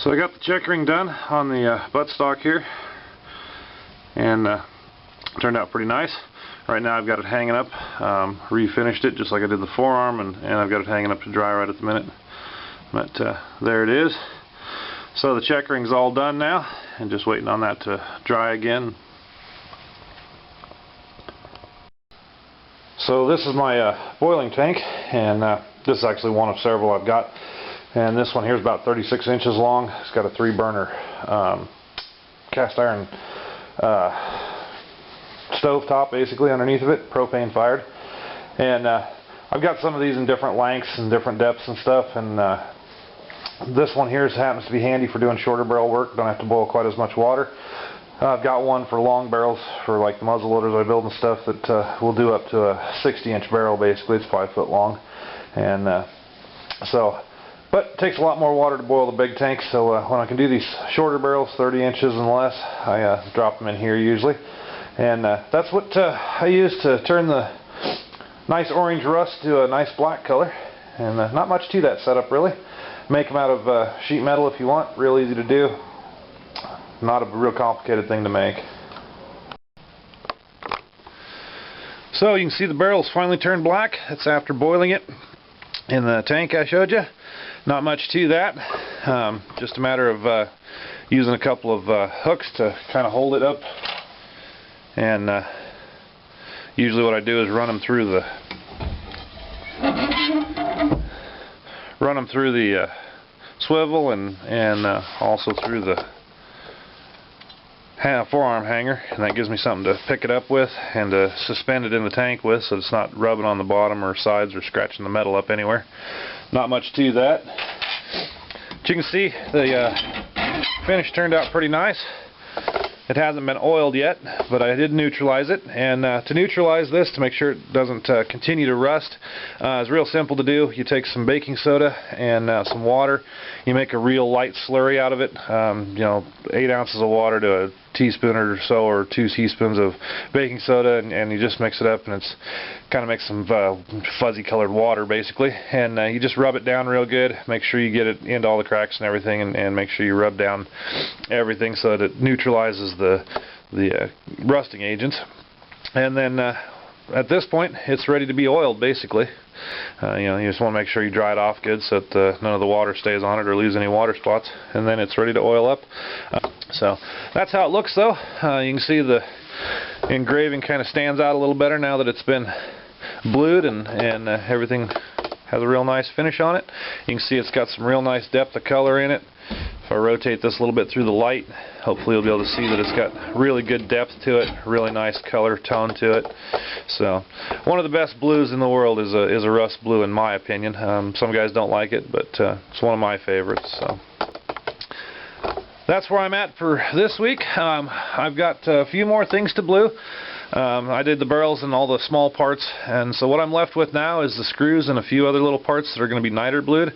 So I got the checkering done on the buttstock here, and turned out pretty nice. Right now I've got it hanging up, refinished it just like I did the forearm, and I've got it hanging up to dry right at the minute. But there it is. So the checkering's all done now, and just waiting on that to dry again. So this is my boiling tank, and this is actually one of several I've got. And this one here is about 36 inches long. It's got a 3-burner cast iron stove top basically underneath of it, propane fired. And I've got some of these in different lengths and different depths and stuff. And this one here happens to be handy for doing shorter barrel work. Don't have to boil quite as much water. I've got one for long barrels for like the muzzle loaders I build and stuff that will do up to a 60-inch barrel basically. It's 5 foot long. And but it takes a lot more water to boil the big tank, so when I can do these shorter barrels, 30 inches and less, I drop them in here usually. And that's what I use to turn the nice orange rust to a nice black color. And not much to that setup really. Make them out of sheet metal if you want, real easy to do. Not a real complicated thing to make. So you can see the barrel's finally turned black. That's after boiling it in the tank I showed you. Not much to that, just a matter of using a couple of hooks to kind of hold it up, and usually what I do is run them through the swivel and also through the forearm hanger, and that gives me something to pick it up with and to suspend it in the tank with, so it's not rubbing on the bottom or sides or scratching the metal up anywhere. Not much to that. But you can see the finish turned out pretty nice. It hasn't been oiled yet, but I did neutralize it. And to neutralize this, to make sure it doesn't continue to rust, is real simple to do. You take some baking soda and some water. You make a real light slurry out of it. 8 ounces of water to a teaspoon or so, or 2 teaspoons of baking soda, and you just mix it up, and it's kind of makes some fuzzy colored water basically. And you just rub it down real good. Make sure you get it into all the cracks and everything, and make sure you rub down everything so that it neutralizes the rusting agents. And then at this point it's ready to be oiled basically. You just want to make sure you dry it off good so that none of the water stays on it or leaves any water spots, and then it's ready to oil up. So that's how it looks though. You can see the engraving kind of stands out a little better now that it's been blued, and everything has a real nice finish on it. You can see it's got some real nice depth of color in it. If I rotate this a little bit through the light, hopefully you'll be able to see that it's got really good depth to it, really nice color tone to it. So one of the best blues in the world is a rust blue in my opinion. Some guys don't like it, but it's one of my favorites. So that's where I'm at for this week. I've got a few more things to blue. I did the barrels and all the small parts, and so what I'm left with now is the screws and a few other little parts that are going to be niter blued,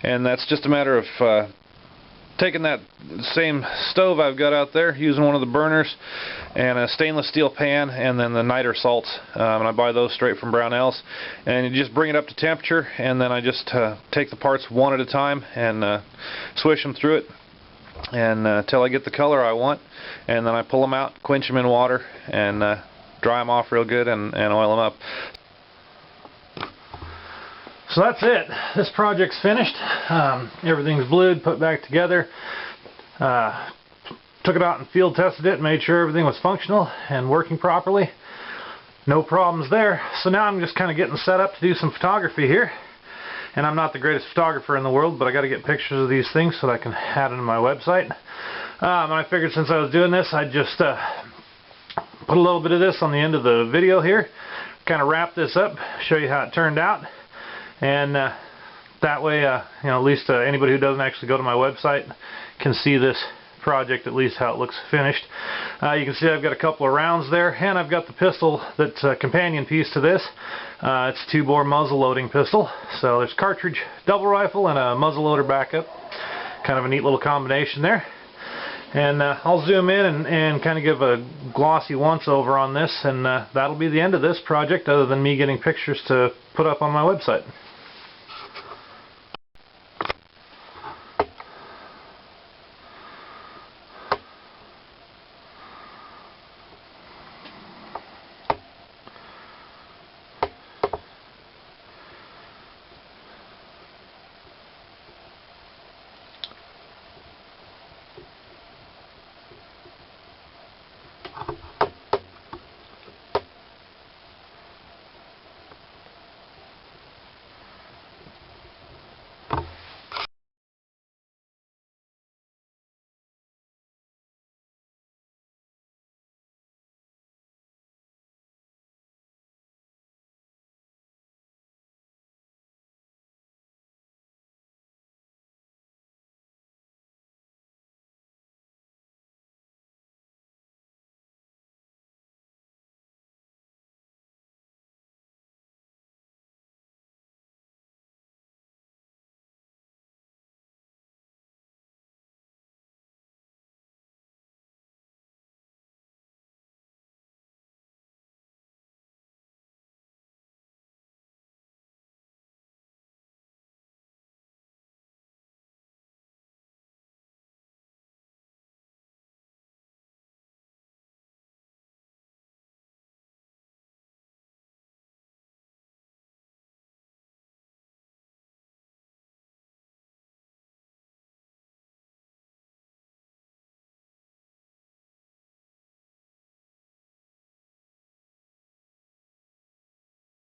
and that's just a matter of taking that same stove I've got out there, using one of the burners and a stainless steel pan, and then the niter salts, and I buy those straight from Brownells, and you just bring it up to temperature, and then I just take the parts one at a time and swish them through it and until I get the color I want, and then I pull them out, quench them in water, and dry them off real good and oil them up. So that's it. This project's finished. Everything's blued, put back together. Took it out and field tested it and made sure everything was functional and working properly. No problems there. So now I'm just kind of getting set up to do some photography here. And I'm not the greatest photographer in the world, but I got to get pictures of these things so that I can add them to my website. And I figured since I was doing this, I'd just put a little bit of this on the end of the video here, kind of wrap this up, show you how it turned out, and that way at least anybody who doesn't actually go to my website can see this project, at least how it looks finished. You can see I've got a couple of rounds there, and I've got the pistol that's a companion piece to this. It's a 2-bore muzzle loading pistol, so there's cartridge double rifle and a muzzle loader backup. Kind of a neat little combination there. And I'll zoom in and kind of give a glossy once over on this, and that'll be the end of this project, other than me getting pictures to put up on my website.